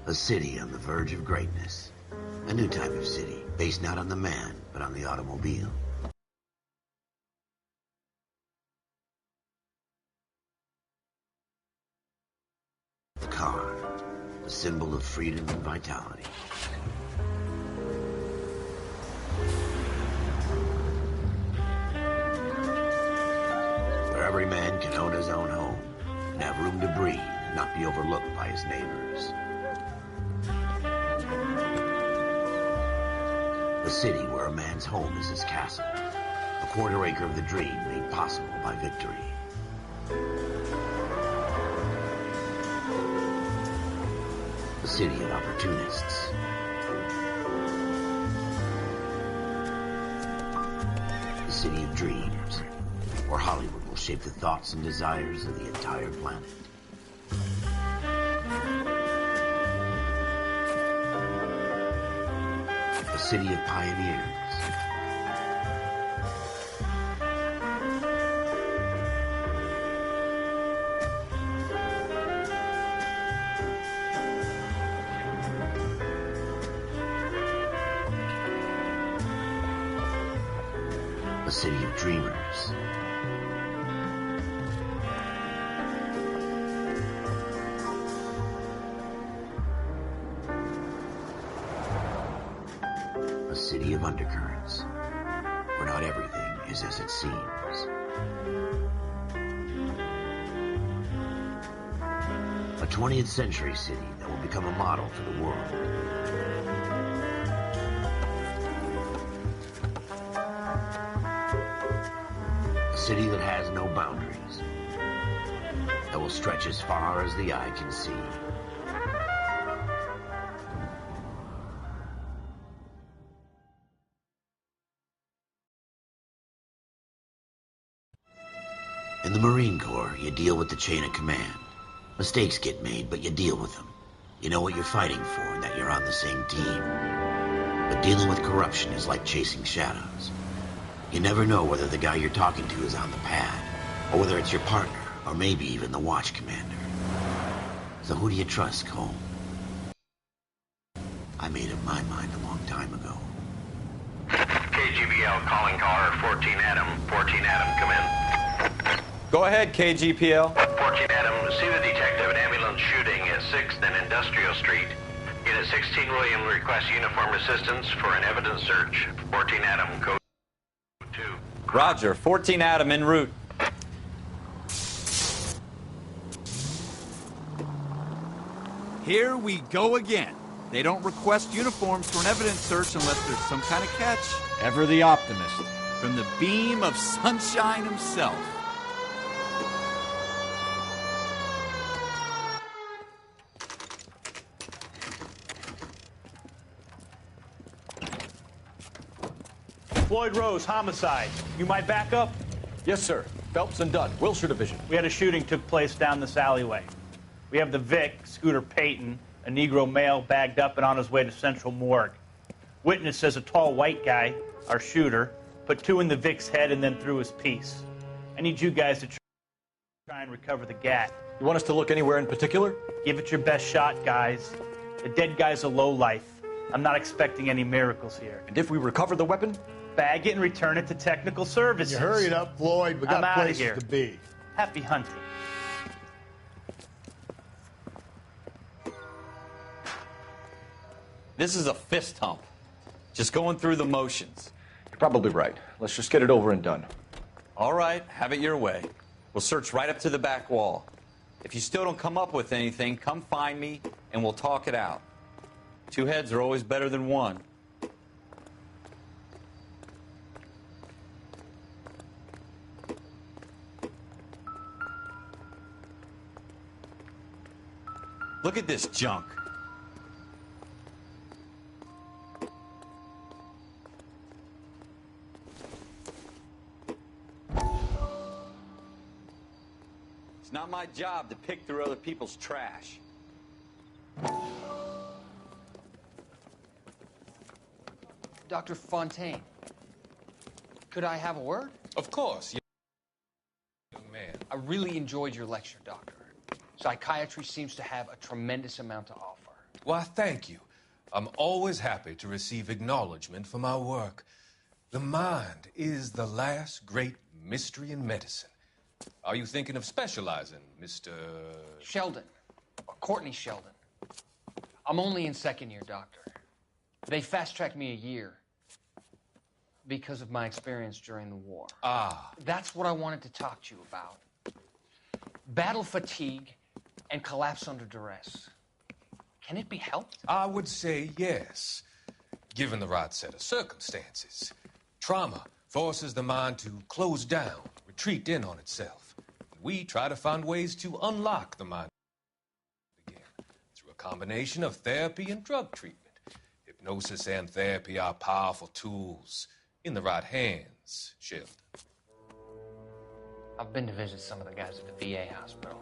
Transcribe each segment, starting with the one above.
A city on the verge of greatness. A new type of city, based not on the man, but on the automobile. The car, the symbol of freedom and vitality. Where every man can own his own home and have room to breathe and not be overlooked by his neighbors. A city where a man's home is his castle, a quarter acre of the dream made possible by victory. A city of opportunists. A city of dreams, where Hollywood will shape the thoughts and desires of the entire planet. A city of pioneers. A city of dreamers. A city of undercurrents, where not everything is as it seems. A 20th century city that will become a model for the world. A city that has no boundaries, that will stretch as far as the eye can see. In the Marine Corps, you deal with the chain of command. Mistakes get made, but you deal with them. You know what you're fighting for and that you're on the same team. But dealing with corruption is like chasing shadows. You never know whether the guy you're talking to is on the pad, or whether it's your partner, or maybe even the watch commander. So who do you trust, Cole? I made up my mind a long time ago. KGBL calling caller 14 Adam. 14 Adam, come in. Go ahead, KGPL. 14 Adam, see the detective, an ambulance shooting at 6th and Industrial Street. Unit 16 William requests uniform assistance for an evidence search. 14 Adam, code 2. Roger, 14 Adam en route. Here we go again. They don't request uniforms for an evidence search unless there's some kind of catch. Ever the optimist. From the beam of sunshine himself. Floyd Rose, homicide. You might back up? Yes, sir. Phelps and Dunn, Wilshire Division. We had a shooting took place down this alleyway. We have the Vic, Scooter Payton, a Negro male bagged up and on his way to Central Morgue. Witness says a tall white guy, our shooter, put 2 in the Vic's head and then threw his piece. I need you guys to try and recover the gat. You want us to look anywhere in particular? Give it your best shot, guys. The dead guy's a lowlife. I'm not expecting any miracles here. And if we recover the weapon? Bag it and return it to technical services. You hurry it up, Floyd. We got I'm outta places here. to be. Happy hunting. This is a fist hump. Just going through the motions. You're probably right. Let's just get it over and done. All right, have it your way. We'll search right up to the back wall. If you still don't come up with anything, come find me and we'll talk it out. 2 heads are always better than 1. Look at this junk. It's not my job to pick through other people's trash. Dr. Fontaine, could I have a word? Of course, young man. I really enjoyed your lecture, Doctor. Psychiatry seems to have a tremendous amount to offer. Why, thank you. I'm always happy to receive acknowledgement for my work. The mind is the last great mystery in medicine. Are you thinking of specializing, Mr. Sheldon. Courtney Sheldon. I'm only in second year, Doctor. They fast-tracked me a year because of my experience during the war. Ah. That's what I wanted to talk to you about. Battle fatigue and collapse under duress. Can it be helped? I would say yes, given the right set of circumstances. Trauma forces the mind to close down, retreat in on itself. We try to find ways to unlock the mind again through a combination of therapy and drug treatment. Hypnosis and therapy are powerful tools in the right hands, Sheldon. I've been to visit some of the guys at the VA hospital.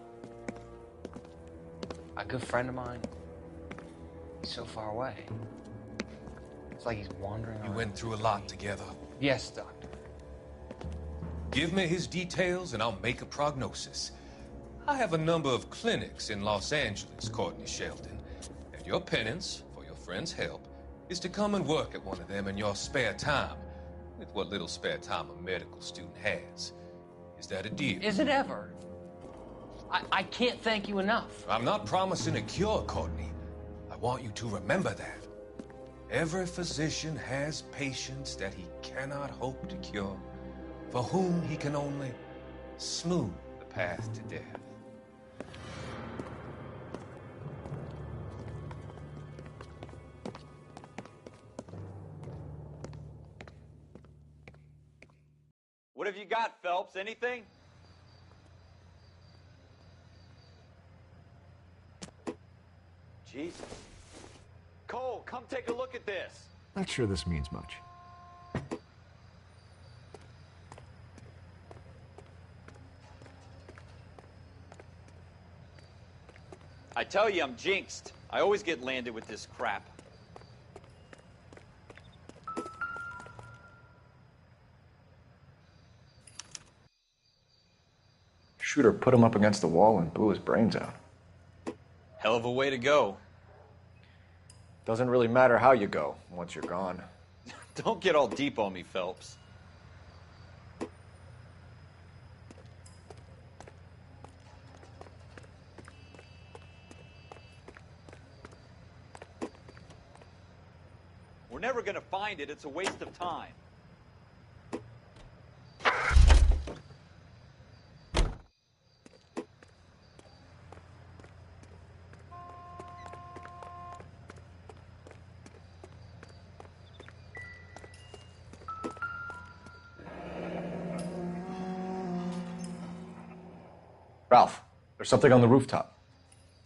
A good friend of mine, he's so far away. It's like he's wandering around. You went through a lot together. Yes, Doctor. Give me his details and I'll make a prognosis. I have a number of clinics in Los Angeles, Courtney Sheldon, and your penance for your friend's help is to come and work at one of them in your spare time, with what little spare time a medical student has. Is that a deal? Is it ever? I can't thank you enough. I'm not promising a cure, Courtney. I want you to remember that. Every physician has patients that he cannot hope to cure, for whom he can only smooth the path to death. What have you got, Phelps? Anything? Jesus. Cole, come take a look at this. Not sure this means much. I tell you, I'm jinxed. I always get landed with this crap. Shooter put him up against the wall and blew his brains out. Hell of a way to go. Doesn't really matter how you go once you're gone. Don't get all deep on me, Phelps. We're never gonna find it. It's a waste of time. Ralph, there's something on the rooftop.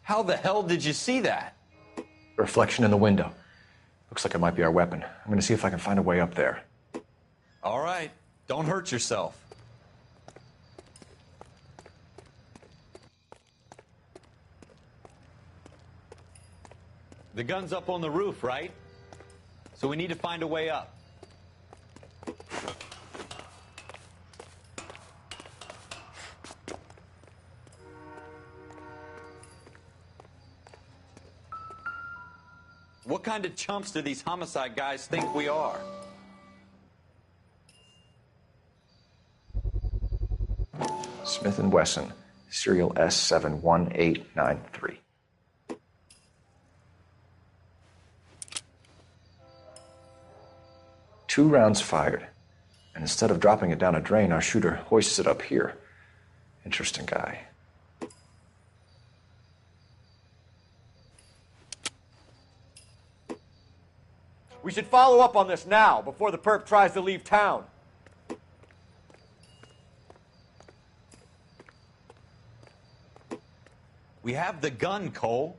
How the hell did you see that? A reflection in the window. Looks like it might be our weapon. I'm gonna see if I can find a way up there. All right. Don't hurt yourself. The gun's up on the roof, right? So we need to find a way up. What kind of chumps do these homicide guys think we are? Smith & Wesson, serial S71893. Two rounds fired, and instead of dropping it down a drain, our shooter hoists it up here. Interesting guy. We should follow up on this now, before the perp tries to leave town. We have the gun, Cole.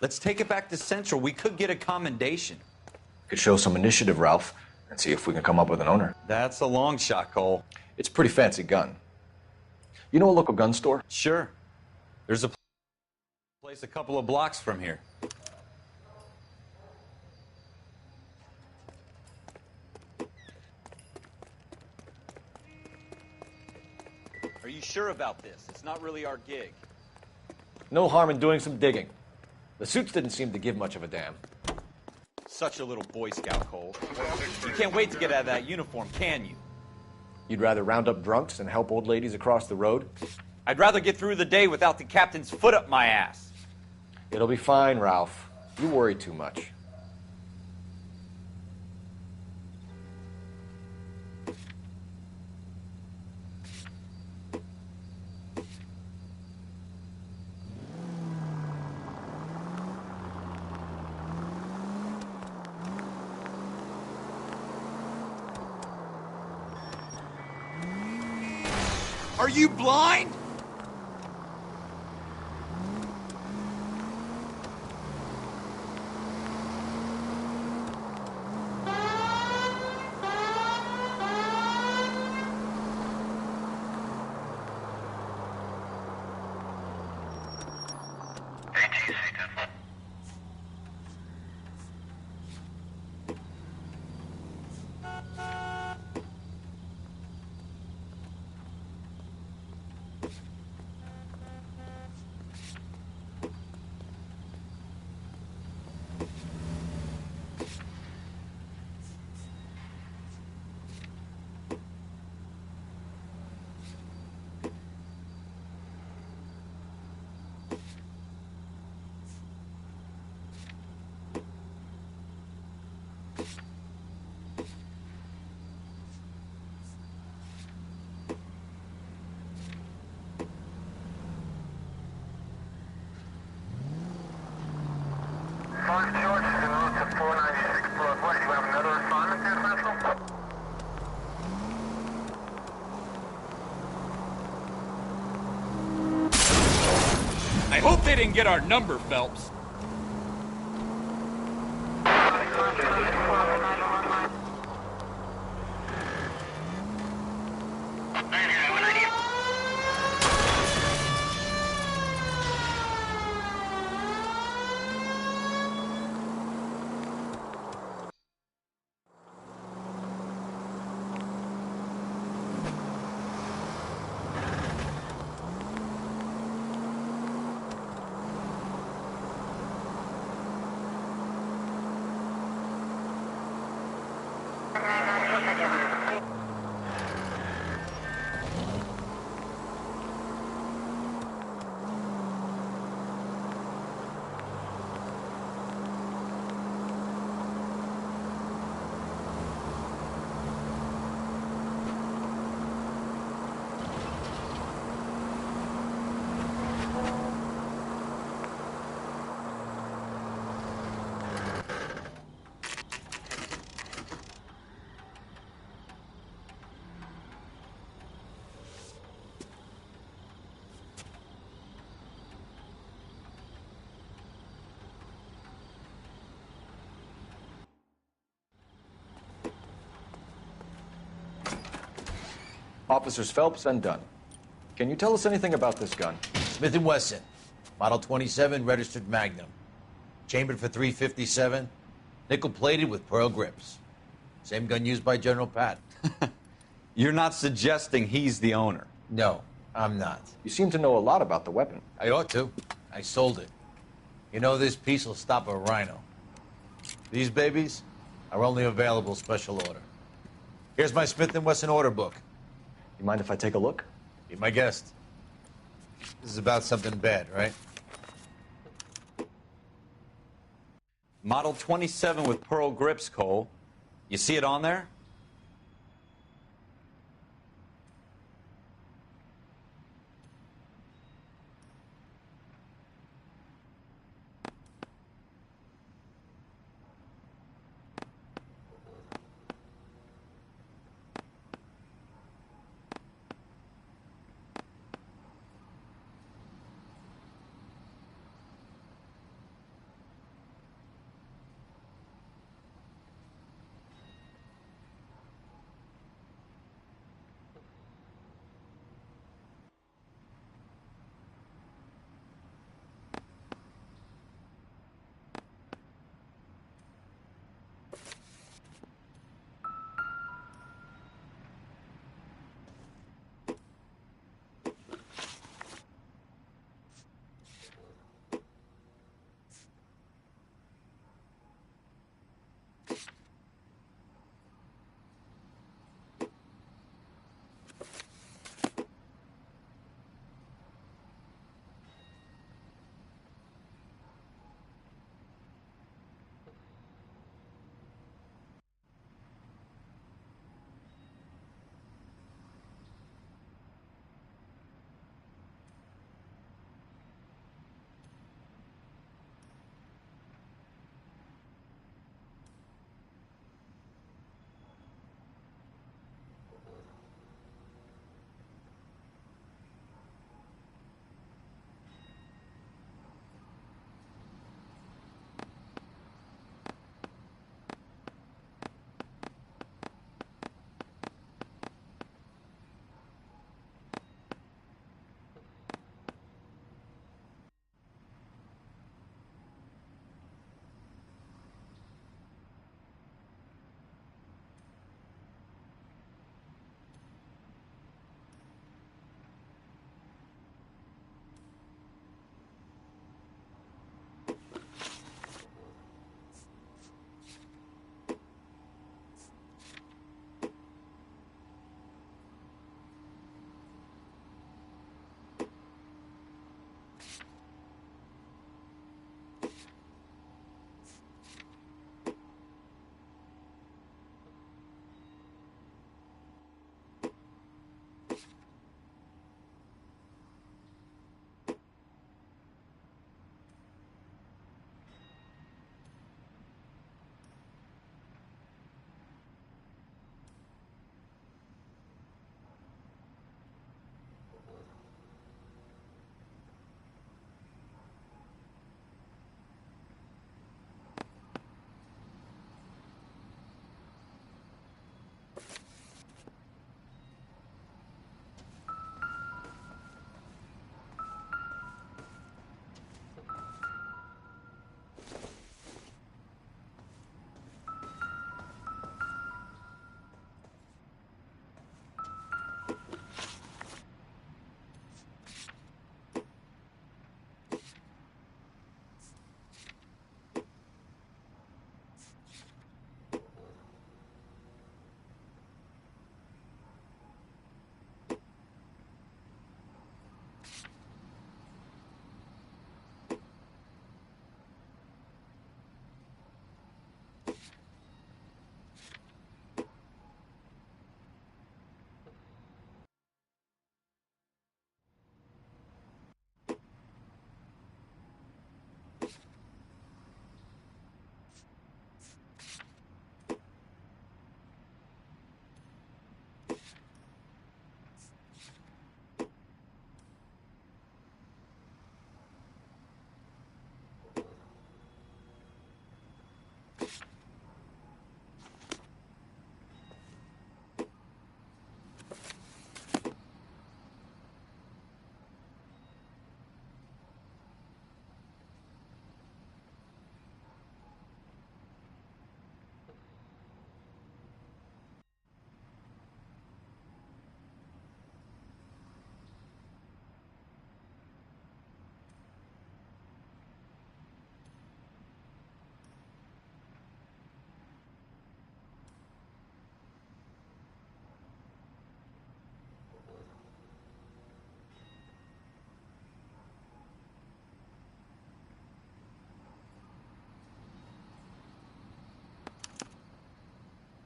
Let's take it back to Central. We could get a commendation. Could show some initiative, Ralph, and see if we can come up with an owner. That's a long shot, Cole. It's a pretty fancy gun. You know a local gun store? Sure. There's a place a couple of blocks from here. Are you sure about this? It's not really our gig. No harm in doing some digging. The suits didn't seem to give much of a damn. Such a little Boy Scout, Cole. You can't wait to get out of that uniform, can you? You'd rather round up drunks and help old ladies across the road? I'd rather get through the day without the captain's foot up my ass. It'll be fine, Ralph. You worry too much. Are you blind? I hope they didn't get our number, Phelps. Officers Phelps and Dunn. Can you tell us anything about this gun? Smith & Wesson, Model 27, registered Magnum. Chambered for .357, nickel-plated with pearl grips. Same gun used by General Patton. You're not suggesting he's the owner? No, I'm not. You seem to know a lot about the weapon. I ought to. I sold it. You know, this piece will stop a rhino. These babies are only available special order. Here's my Smith & Wesson order book. You mind if I take a look? Be my guest. This is about something bad, right? Model 27 with pearl grips, Cole. You see it on there?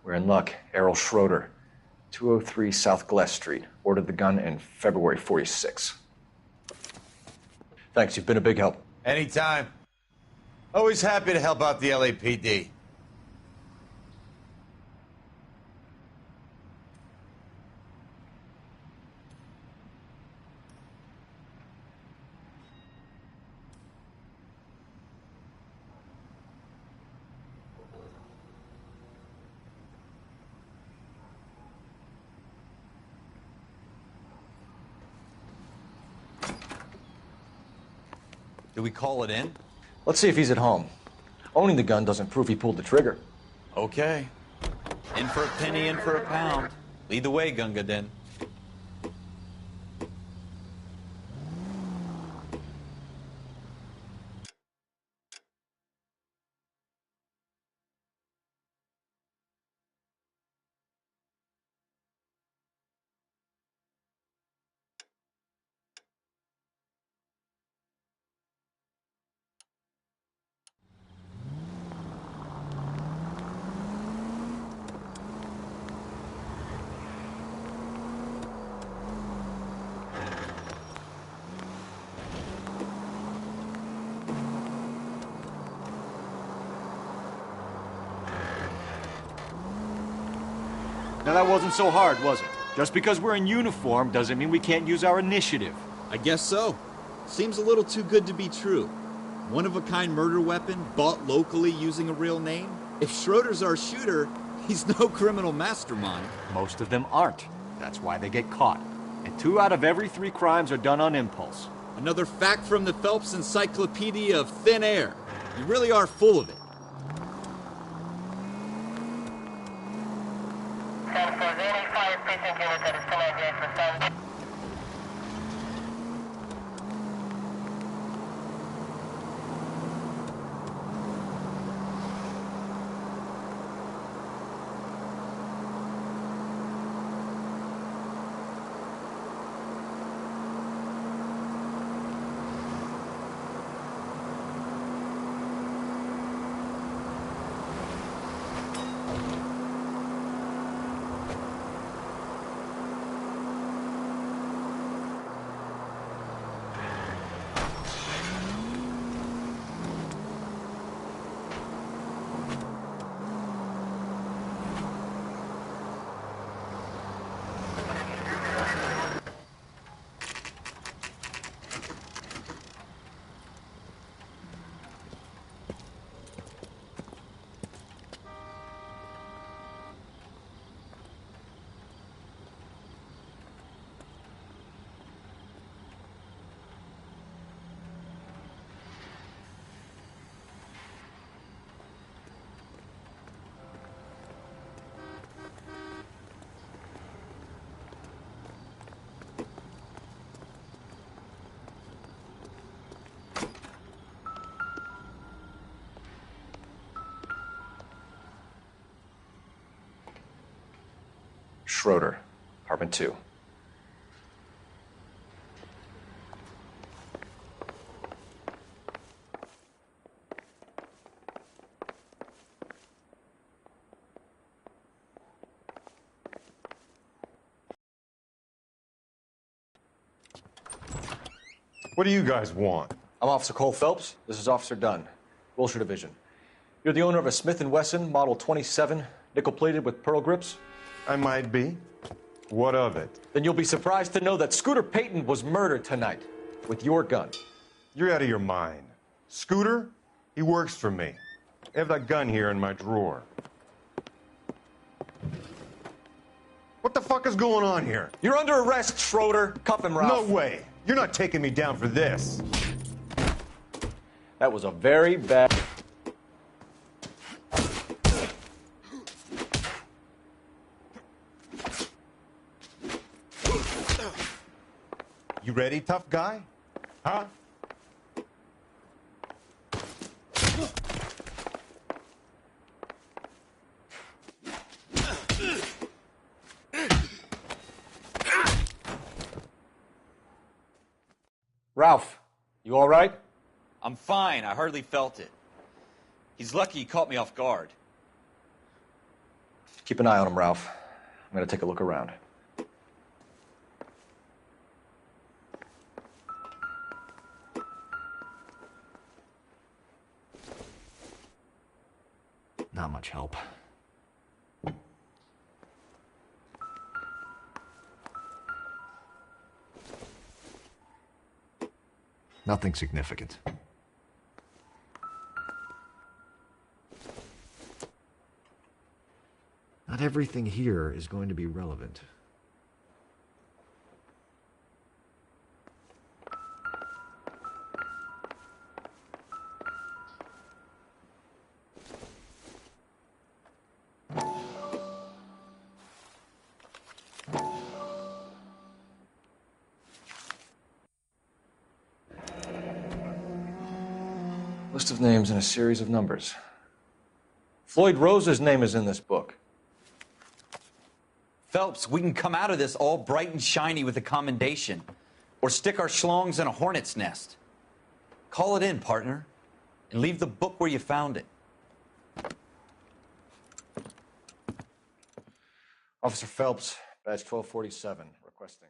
We're in luck. Errol Schroeder, 203 South Glass Street. Ordered the gun in February 46. Thanks, you've been a big help. Anytime. Always happy to help out the LAPD. Do we call it in? Let's see if he's at home. Owning the gun doesn't prove he pulled the trigger. Okay. In for a penny, in for a pound. Lead the way, Gunga Din. Now that wasn't so hard, was it? Just because we're in uniform doesn't mean we can't use our initiative. I guess so. Seems a little too good to be true. One-of-a-kind murder weapon, bought locally using a real name? If Schroeder's our shooter, he's no criminal mastermind. Most of them aren't. That's why they get caught. And 2 out of every 3 crimes are done on impulse. Another fact from the Phelps Encyclopedia of Thin Air. You really are full of it. Schroeder, apartment 2. What do you guys want? I'm Officer Cole Phelps. This is Officer Dunn, Wilshire Division. You're the owner of a Smith & Wesson Model 27, nickel-plated with pearl grips? I might be. What of it? Then you'll be surprised to know that Scooter Payton was murdered tonight with your gun. You're out of your mind. Scooter? He works for me. I have that gun here in my drawer. What the fuck is going on here? You're under arrest, Schroeder. Cuff him, Ralph. No way. You're not taking me down for this. That was a very bad... You ready, tough guy? Huh? Ralph, you all right? I'm fine. I hardly felt it. He's lucky he caught me off guard. Keep an eye on him, Ralph. I'm gonna take a look around. Not much help. Nothing significant. Not everything here is going to be relevant. List of names and a series of numbers. Floyd Rose's name is in this book. Phelps, we can come out of this all bright and shiny with a commendation. Or stick our schlongs in a hornet's nest. Call it in, partner. And leave the book where you found it. Officer Phelps, badge 1247, requesting.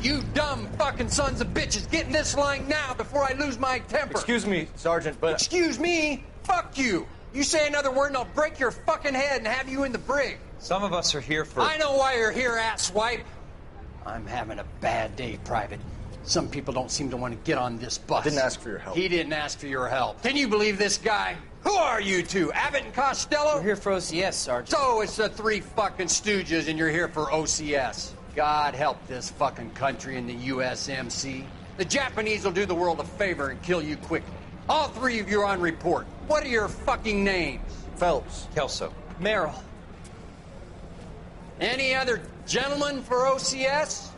You dumb fucking sons of bitches, get in this line now before I lose my temper. Excuse me, Sergeant, but... Excuse me? Fuck you. You say another word and I'll break your fucking head and have you in the brig. Some of us are here for... I know why you're here, asswipe. I'm having a bad day, Private. Some people don't seem to want to get on this bus. Didn't ask for your help. He didn't ask for your help. Can you believe this guy? Who are you two? Abbott and Costello? We're here for OCS, Sergeant. So it's the three fucking stooges and you're here for OCS. God help this fucking country and the USMC. The Japanese will do the world a favor and kill you quickly. All three of you are on report. What are your fucking names? Phelps. Kelso. Merrill. Any other gentlemen for OCS?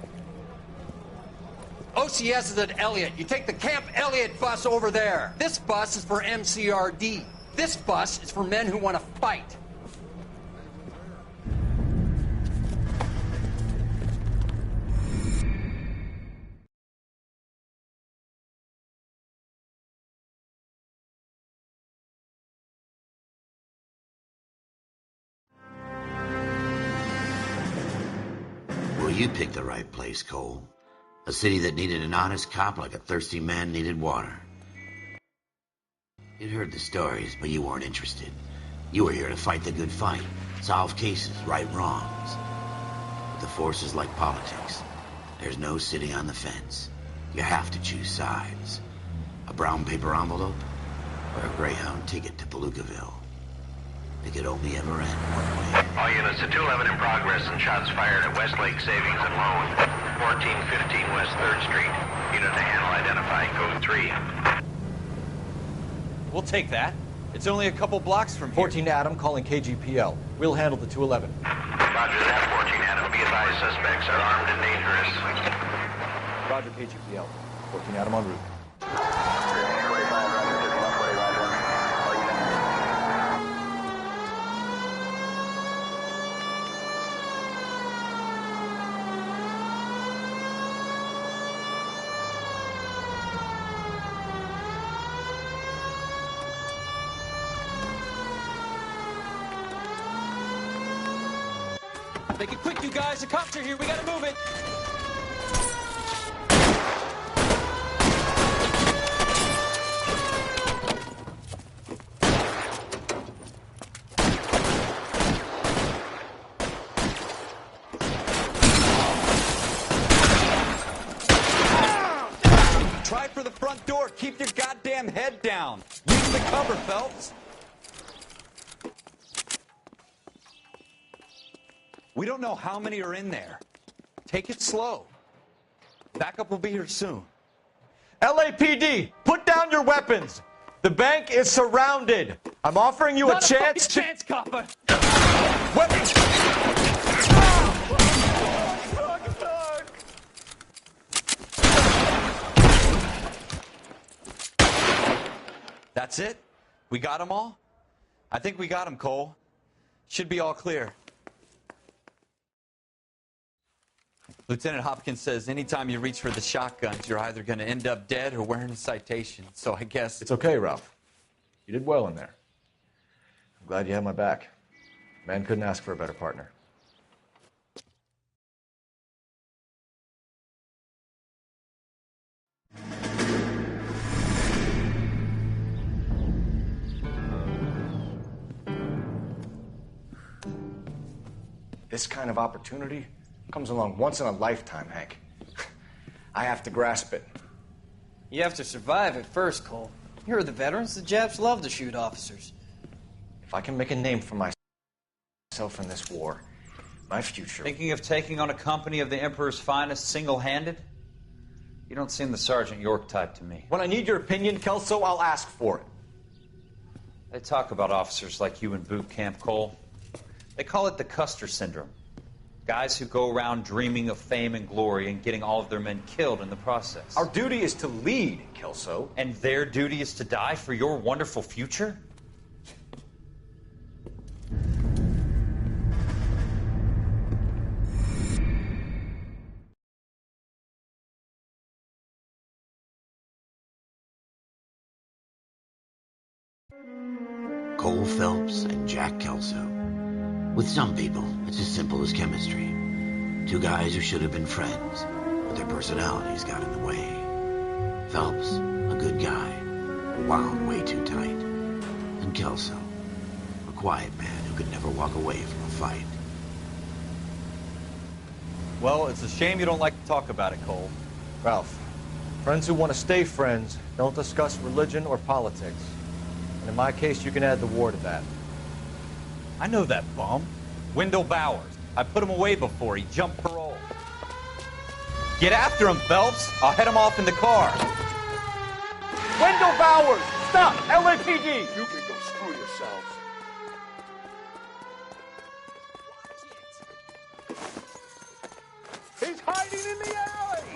OCS is at Elliott. You take the Camp Elliott bus over there. This bus is for MCRD. This bus is for men who want to fight. Well, you picked the right place, Cole. A city that needed an honest cop like a thirsty man needed water. You'd heard the stories, but you weren't interested. You were here to fight the good fight, solve cases, right wrongs. But the force is like politics. There's no sitting on the fence. You have to choose sides. A brown paper envelope or a Greyhound ticket to Palookaville. It could only ever end one way. All units to 211 in progress and shots fired at Westlake Savings and Loan, 1415 West 3rd Street. Unit to handle identify, code 3. We'll take that. It's only a couple blocks from here. 14 Adam calling KGPL. We'll handle the 211. Roger that, 14 Adam. Be advised, suspects are armed and dangerous. Roger, KGPL. 14 Adam en route. Make it quick, you guys. The cops are here. We gotta move it. Try for the front door. Keep your goddamn head down. Use the cover, Phelps. We don't know how many are in there. Take it slow. Backup will be here soon. LAPD, put down your weapons. The bank is surrounded. I'm offering you a chance to... chance, copper. Weapons! That's it? We got them all? I think we got them, Cole. Should be all clear. Lieutenant Hopkins says anytime you reach for the shotguns, you're either going to end up dead or wearing a citation. So I guess... It's okay, Ralph. You did well in there. I'm glad you had my back. Man couldn't ask for a better partner. This kind of opportunity comes along once in a lifetime, Hank. I have to grasp it. You have to survive it first, Cole. You're the veterans. The Japs love to shoot officers. If I can make a name for myself in this war, my future... Thinking of taking on a company of the Emperor's finest single-handed? You don't seem the Sergeant York type to me. When I need your opinion, Kelso, I'll ask for it. They talk about officers like you in boot camp, Cole. They call it the Custer syndrome. Guys who go around dreaming of fame and glory and getting all of their men killed in the process. Our duty is to lead, Kelso. And their duty is to die for your wonderful future? Cole Phelps and Jack Kelso. With some people, it's as simple as chemistry. Two guys who should have been friends, but their personalities got in the way. Phelps, a good guy, wound way too tight. And Kelso, a quiet man who could never walk away from a fight. Well, it's a shame you don't like to talk about it, Cole. Ralph, friends who want to stay friends don't discuss religion or politics. And in my case, you can add the war to that. I know that bum. Wendell Bowers. I put him away before. He jumped parole. Get after him, Phelps. I'll head him off in the car. Wendell Bowers! Stop! LAPD! You can go screw yourselves. He's hiding in the alley!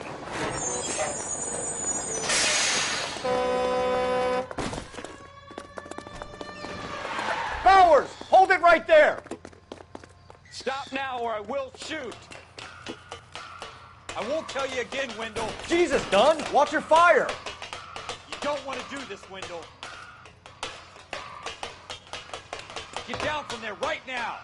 Bowers! Hold it right there! Stop now or I will shoot. I won't tell you again, Wendell. Jesus, Dunn! Watch your fire! You don't want to do this, Wendell. Get down from there right now.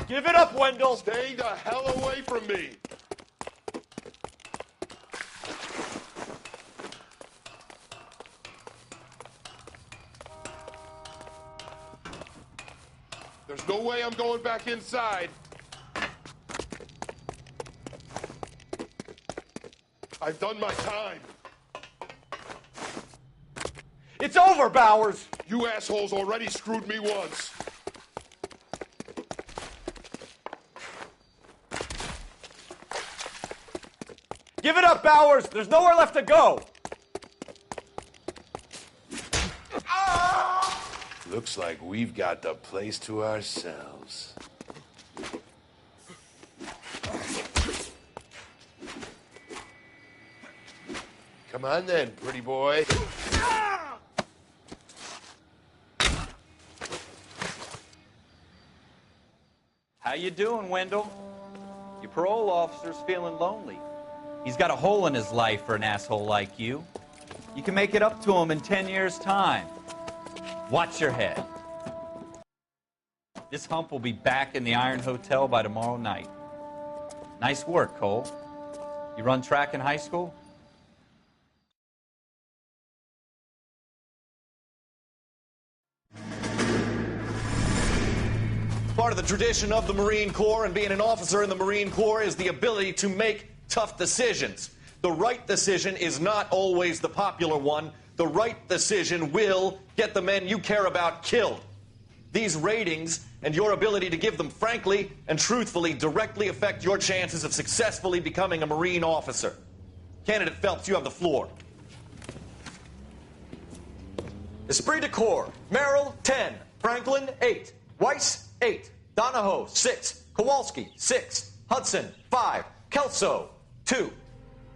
Give it up, Wendell! Stay the hell away from me! There's no way I'm going back inside. I've done my time. It's over, Bowers! You assholes already screwed me once. Give it up, Bowers! There's nowhere left to go! Looks like we've got the place to ourselves. Come on then, pretty boy. How you doing, Wendell? Your parole officer's feeling lonely. He's got a hole in his life for an asshole like you. You can make it up to him in 10 years' time. Watch your head. This hump will be back in the Iron Hotel by tomorrow night. Nice work, Cole. You run track in high school? Part of the tradition of the Marine Corps and being an officer in the Marine Corps is the ability to make tough decisions. The right decision is not always the popular one. The right decision will get the men you care about killed. These ratings and your ability to give them frankly and truthfully directly affect your chances of successfully becoming a Marine officer. Candidate Phelps, you have the floor. Esprit de Corps, Merrill, 10. Franklin, 8. Weiss, 8. Donahoe, 6. Kowalski, 6. Hudson, 5. Kelso, 2.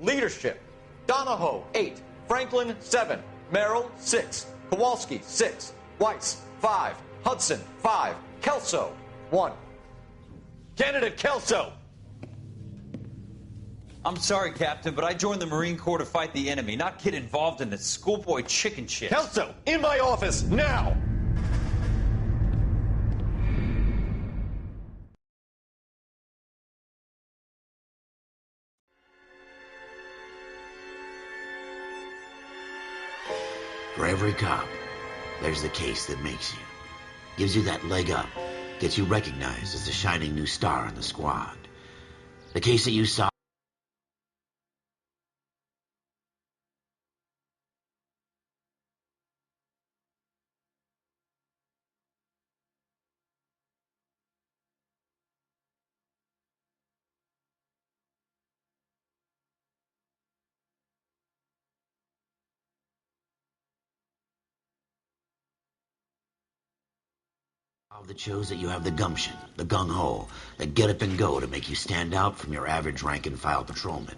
Leadership, Donahoe, 8. Franklin, 7. Merrill, 6. Kowalski, 6. Weiss, 5. Hudson, 5. Kelso, 1. Candidate Kelso! I'm sorry, Captain, but I joined the Marine Corps to fight the enemy, not get involved in this schoolboy chicken shit. Kelso, in my office, now! For every cop, there's the case that makes you. Gives you that leg up. Gets you recognized as the shining new star in the squad. The case that you saw. That shows that you have the gumption, the gung-ho, the get up and go to make you stand out from your average rank-and-file patrolman.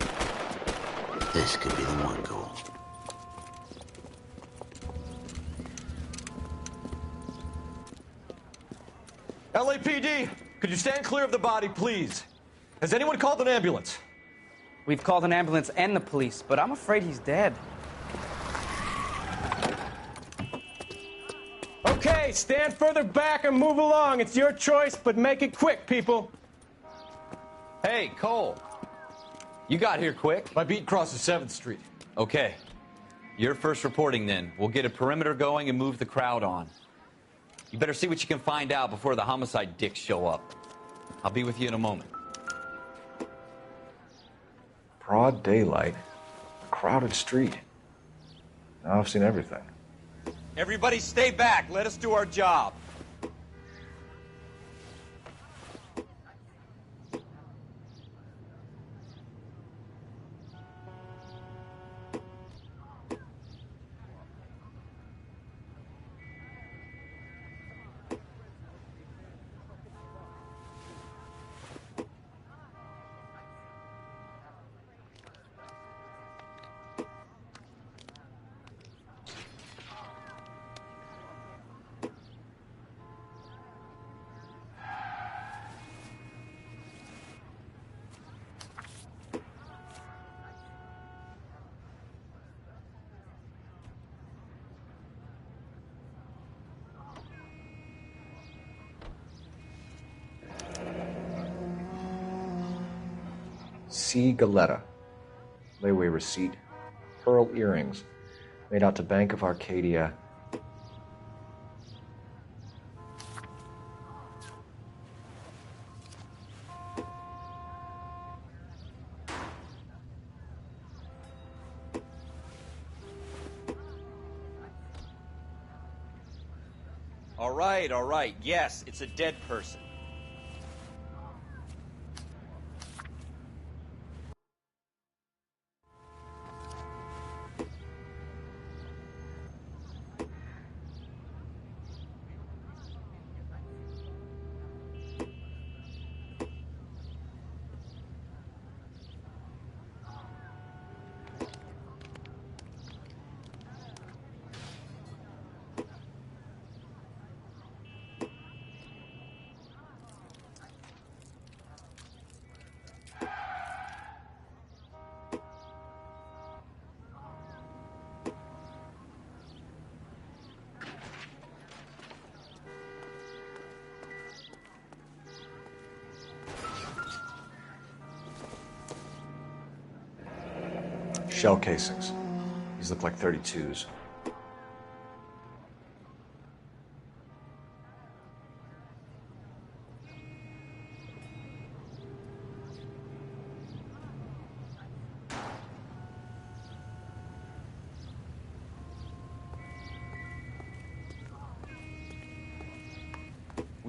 This could be the one goal. LAPD, could you stand clear of the body, please? Has anyone called an ambulance? We've called an ambulance and the police, but I'm afraid he's dead. Okay, stand further back and move along. It's your choice, but make it quick, people. Hey, Cole. You got here quick. My beat crosses 7th Street. Okay. You're first reporting then. We'll get a perimeter going and move the crowd on. You better see what you can find out before the homicide dicks show up. I'll be with you in a moment. Broad daylight. A crowded street. Now I've seen everything. Everybody stay back. Let us do our job. C. Galetta. Layaway receipt. Pearl earrings. Made out to Bank of Arcadia. All right. Yes, it's a dead person. Shell casings. These look like 32s.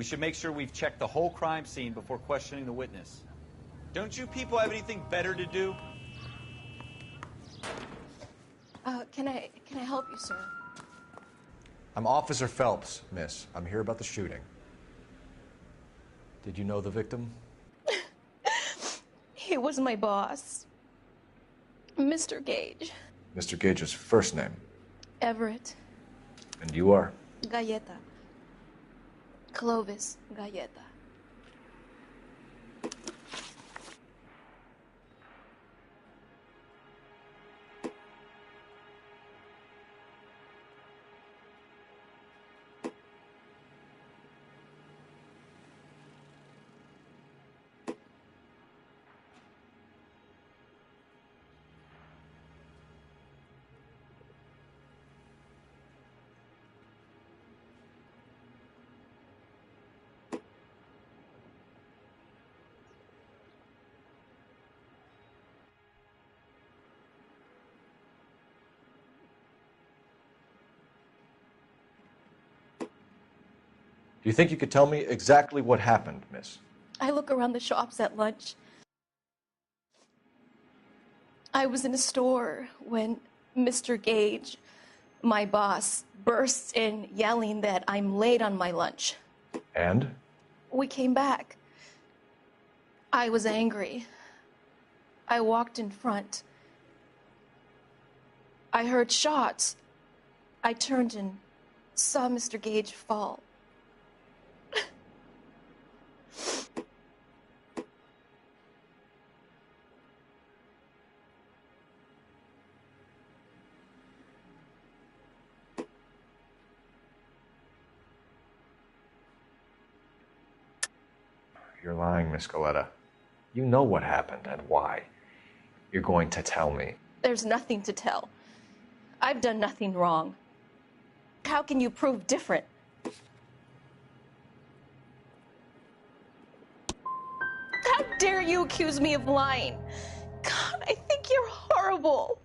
We should make sure we've checked the whole crime scene before questioning the witness. Don't you people have anything better to do? Can I help you, sir? I'm Officer Phelps, miss. I'm here about the shooting. Did you know the victim? He was my boss, Mr. Gage. Mr. Gage's first name. Everett. And you are? Galleta. Clovis Galleta. Do you think you could tell me exactly what happened, miss? I look around the shops at lunch. I was in a store when Mr. Gage, my boss, bursts in yelling that I'm late on my lunch. And? We came back. I was angry. I walked in front. I heard shots. I turned and saw Mr. Gage fall. You're lying, Miss Galleta. You know what happened and why. You're going to tell me. There's nothing to tell. I've done nothing wrong. How can you prove different? How dare you accuse me of lying? God, I think you're horrible.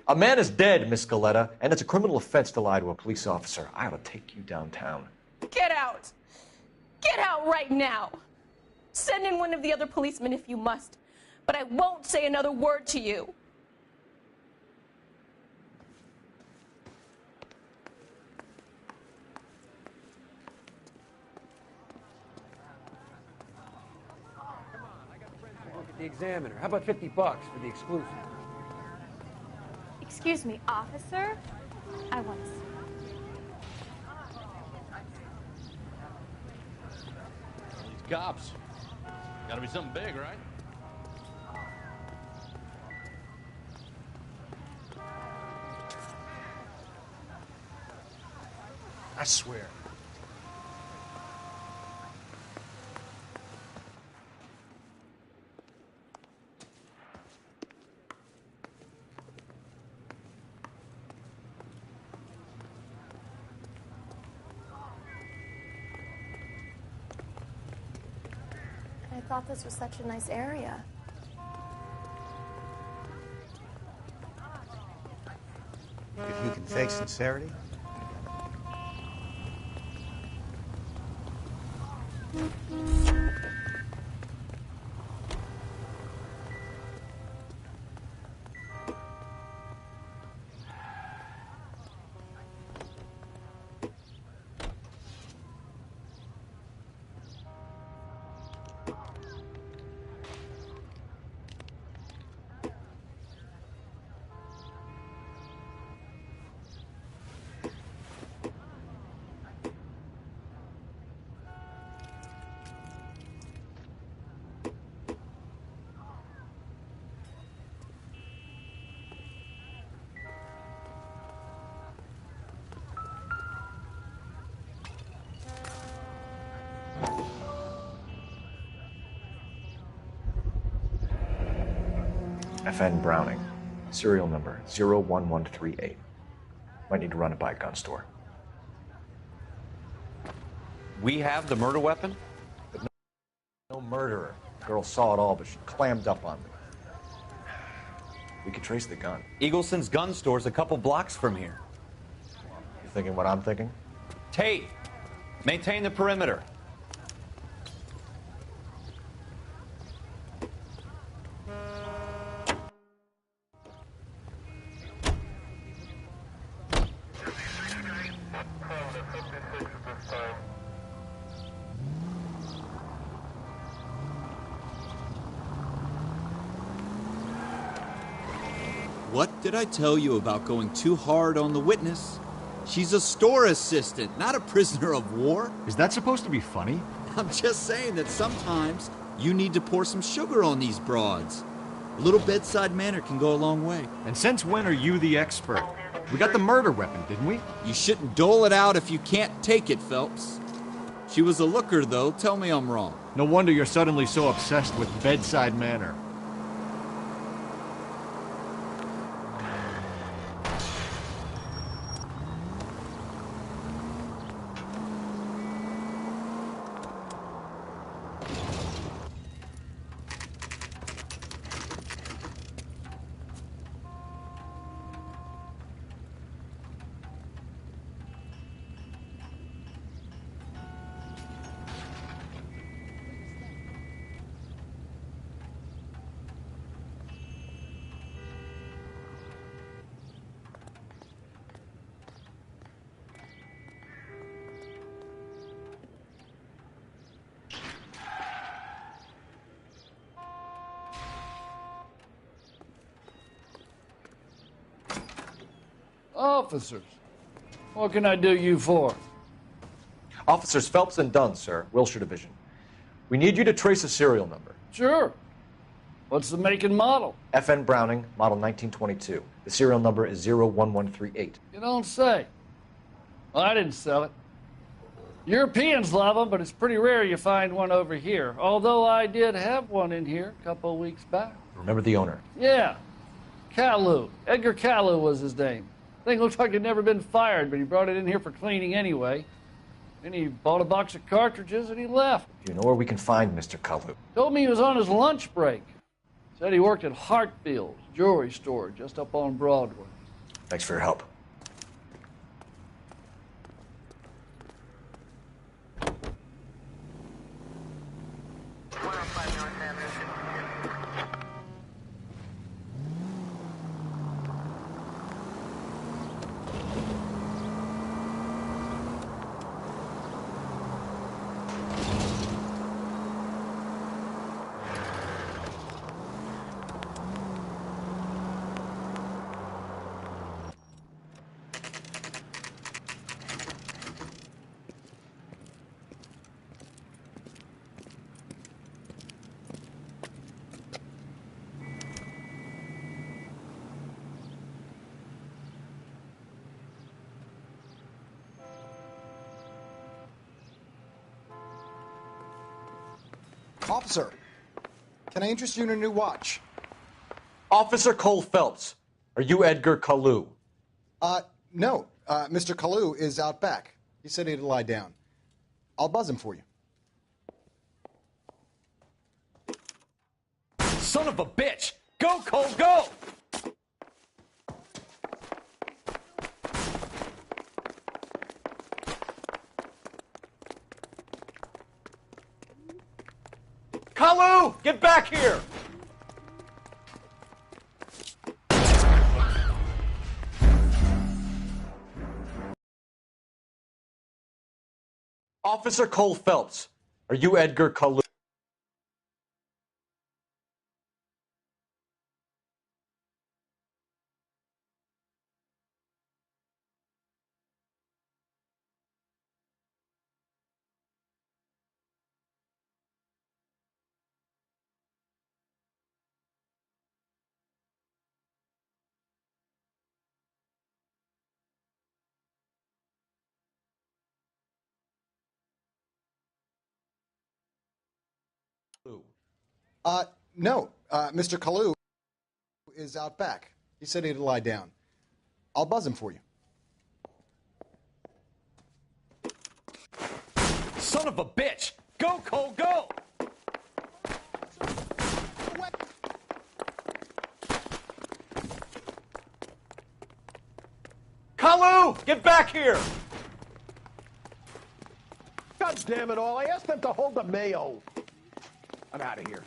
A man is dead, Miss Galleta, and it's a criminal offense to lie to a police officer. I ought to take you downtown. Get out! Get out right now! Send in one of the other policemen if you must, but I won't say another word to you. Look at the Examiner. How about $50 for the exclusive? Excuse me, officer? I want to see. These cops. Gotta be something big, right? I swear. I thought this was such a nice area. If you can fake sincerity. FN Browning, serial number 01138. Might need to run it by a gun store. We have the murder weapon? But no murderer. The girl saw it all, but she clammed up on me. We could trace the gun. Eagleson's gun store's a couple blocks from here. You thinking what I'm thinking? Tate, Maintain the perimeter. What did I tell you about going too hard on the witness? She's a store assistant, not a prisoner of war. Is that supposed to be funny? I'm just saying that sometimes you need to pour some sugar on these broads. A little bedside manner can go a long way. And since when are you the expert? We got the murder weapon, didn't we? You shouldn't dole it out if you can't take it, Phelps. She was a looker, though. Tell me I'm wrong. No wonder you're suddenly so obsessed with bedside manner. Officers, what can I do you for? Officers Phelps and Dunn, sir, Wilshire Division. We need you to trace a serial number. Sure. What's the make and model? FN Browning, model 1922. The serial number is 01138. You don't say. Well, I didn't sell it. Europeans love them, but it's pretty rare you find one over here. Although I did have one in here a couple of weeks back. Remember the owner? Yeah. Caillou. Edgar Caillou was his name. Thing looks like it'd never been fired, but he brought it in here for cleaning anyway. Then he bought a box of cartridges and he left. Do you know where we can find Mr. Kalu? Told me he was on his lunch break. Said he worked at Hartfield's jewelry store just up on Broadway. Thanks for your help. Officer, can I interest you in a new watch? Officer Cole Phelps, are you Edgar Kalu? No. Mr. Kalu is out back. He said he'd lie down. I'll buzz him for you. Son of a bitch! Go, Cole, go! Kalu! Get back here! Officer Cole Phelps, are you Edgar Kalu? No. Mr. Kalu is out back. He said he'd lie down. I'll buzz him for you. Son of a bitch! Go, Cole, go! Kalu! Get back here! God damn it all. I asked them to hold the mayo. I'm out of here.